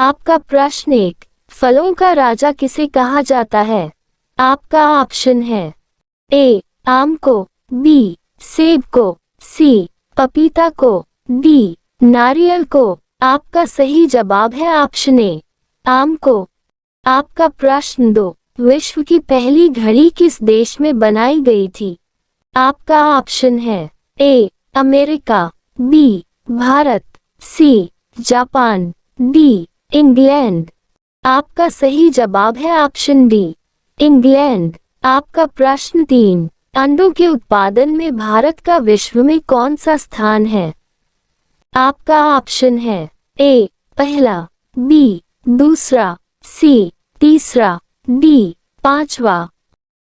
आपका प्रश्न 1, फलों का राजा किसे कहा जाता है? आपका ऑप्शन है ए आम को, बी सेब को, सी पपीता को, डी नारियल को। आपका सही जवाब है ऑप्शन ए आम को। आपका प्रश्न 2, विश्व की पहली घड़ी किस देश में बनाई गई थी? आपका ऑप्शन है A America, B Bharat, C Japan, D England. आपका सही जवाब है ऑप्शन डी इंग्लैंड। आपका प्रश्न 3, अंडों के उत्पादन में भारत का विश्व में कौन सा स्थान है? आपका ऑप्शन है ए पहला, बी दूसरा, सी तीसरा, डी पांचवा।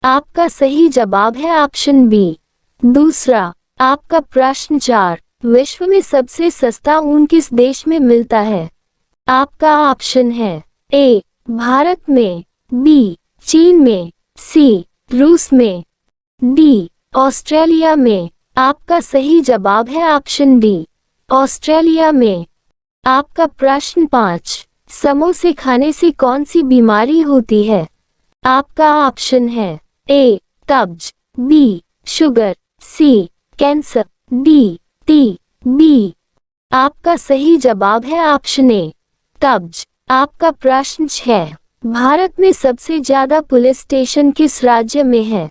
आपका सही जवाब है ऑप्शन बी दूसरा। आपका प्रश्न 4, विश्व में सबसे सस्ता ऊन किस देश में मिलता है? आपका ऑप्शन है ए भारत में, बी चीन में, सी रूस में, डी ऑस्ट्रेलिया में। आपका सही जवाब है ऑप्शन डी ऑस्ट्रेलिया में। आपका प्रश्न 5, समोसे खाने से कौन सी बीमारी होती है? आपका ऑप्शन है ए कब्ज, बी शुगर, सी कैंसर, डी टीबी। आपका सही जवाब है ऑप्शन ए कब्ज। आपका प्रश्न 6, भारत में सबसे ज्यादा पुलिस स्टेशन किस राज्य में है?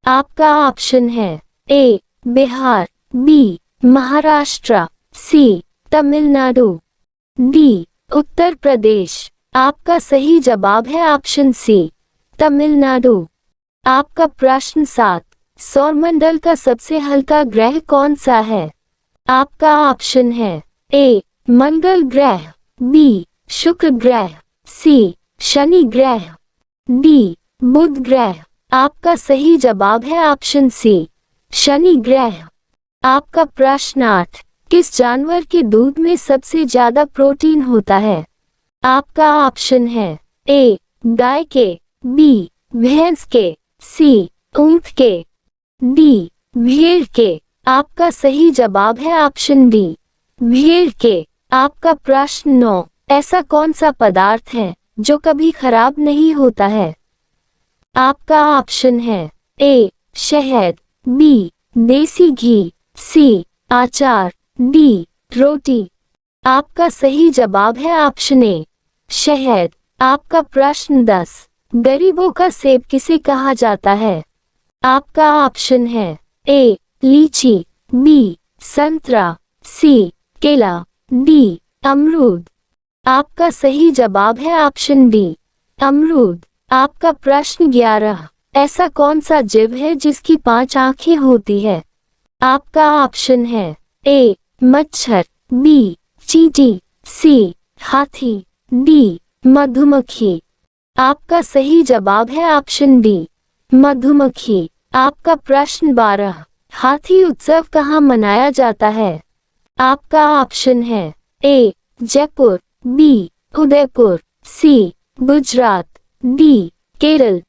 आपका ऑप्शन है ए बिहार, बी महाराष्ट्र, सी तमिलनाडु, डी उत्तर प्रदेश। आपका सही जवाब है ऑप्शन सी तमिलनाडु। आपका प्रश्न 7, सौरमंडल का सबसे हल्का ग्रह कौन सा है? आपका ऑप्शन है ए मंगल ग्रह, बी शुक्र ग्रह, सी शनि ग्रह, डी बुध ग्रह। आपका सही जवाब है ऑप्शन सी शनि ग्रह। आपका प्रश्न 8, किस जानवर के दूध में सबसे ज्यादा प्रोटीन होता है? आपका ऑप्शन है ए गाय के, बी भैंस के, सी ऊंट के, डी भेड़ के। आपका सही जवाब है ऑप्शन डी भेड़ के। आपका प्रश्न 9, ऐसा कौन सा पदार्थ है जो कभी खराब नहीं होता है? आपका ऑप्शन है ए शहद, बी देसी घी, सी अचार, डी रोटी। आपका सही जवाब है ऑप्शन ए शहद। आपका प्रश्न 10, गरीबों का सेब किसे कहा जाता है? आपका ऑप्शन है ए लीची, बी संतरा, सी केला, डी अमरूद। आपका सही जवाब है ऑप्शन डी अमरूद। आपका प्रश्न 11, ऐसा कौन सा जीव है जिसकी 5 आंखें होती है? आपका ऑप्शन है ए मच्छर, बी चींटी, सी हाथी, डी मधुमक्खी। आपका सही जवाब है ऑप्शन डी मधुमक्खी। आपका प्रश्न 12, हाथी उत्सव कहाँ मनाया जाता है? आपका ऑप्शन है ए जयपुर, बी उदयपुर, सी गुजरात, डी केरल।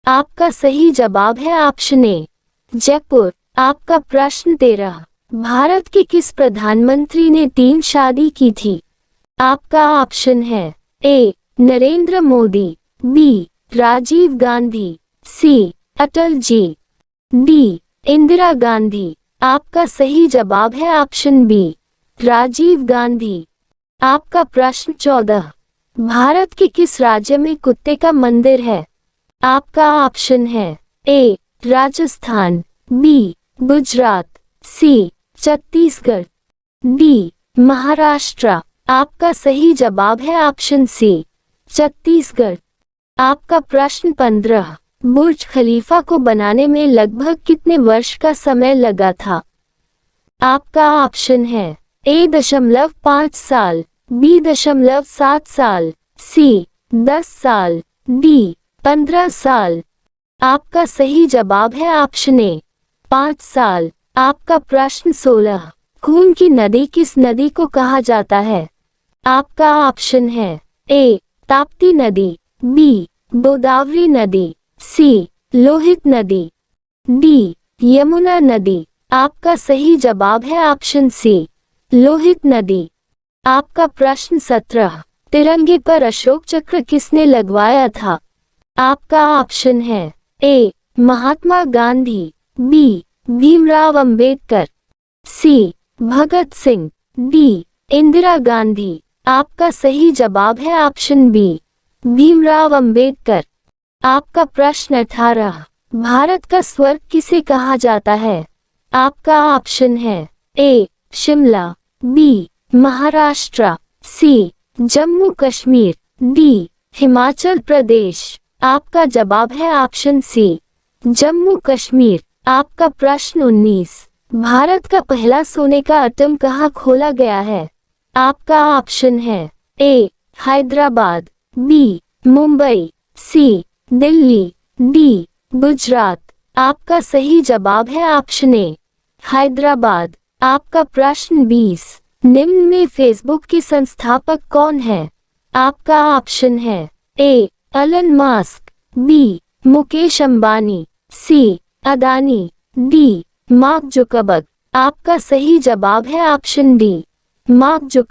आपका सही जवाब है ऑप्शन ए जयपुर। आपका प्रश्न 13, भारत के किस प्रधानमंत्री ने 3 शादी की थी? आपका ऑप्शन है ए नरेंद्र मोदी, बी राजीव गांधी, सी अटल जी, डी इंदिरा गांधी। आपका सही जवाब है ऑप्शन बी राजीव गांधी। आपका प्रश्न 14, भारत के किस राज्य में कुत्ते का मंदिर है? आपका ऑप्शन है ए राजस्थान, बी गुजरात, सी छत्तीसगढ़, डी महाराष्ट्र। आपका सही जवाब है ऑप्शन सी छत्तीसगढ़। आपका प्रश्न 15, बुर्ज खलीफा को बनाने में लगभग कितने वर्ष का समय लगा था? आपका ऑप्शन है ए 5 साल, बी 7 साल, सी 10 साल, डी 15 साल। आपका सही जवाब है ऑप्शन ए 5 साल। आपका प्रश्न 16, खून की नदी किस नदी को कहा जाता है? आपका ऑप्शन है ए ताप्ती नदी, बी गोदावरी नदी, सी लोहित नदी, डी यमुना नदी। आपका सही जवाब है ऑप्शन सी लोहित नदी। आपका प्रश्न 17, तिरंगे पर अशोक चक्र किसने लगवाया था? आपका ऑप्शन है ए महात्मा गांधी, बी भीमराव अंबेडकर, सी भगत सिंह, डी इंदिरा गांधी। आपका सही जवाब है ऑप्शन बी भीमराव अंबेडकर। आपका प्रश्न 18, भारत का स्वर्ग किसे कहा जाता है? आपका ऑप्शन है ए शिमला, बी महाराष्ट्र, सी जम्मू कश्मीर, डी हिमाचल प्रदेश। आपका जवाब है ऑप्शन सी जम्मू कश्मीर। आपका प्रश्न 19, भारत का पहला सोने का एटम कहाँ खोला गया है? आपका ऑप्शन है ए हैदराबाद, बी मुंबई, सी दिल्ली, डी गुजरात। आपका सही जवाब है ऑप्शन ए हैदराबाद। आपका प्रश्न 20, निम्न में फेसबुक के संस्थापक कौन है? आपका ऑप्शन है A Elon Musk, B Mukesh Ambani, C Adani, D Mark Zuckerberg. आपका सही जवाब है ऑप्शन डी मार्क जुकरबर्ग।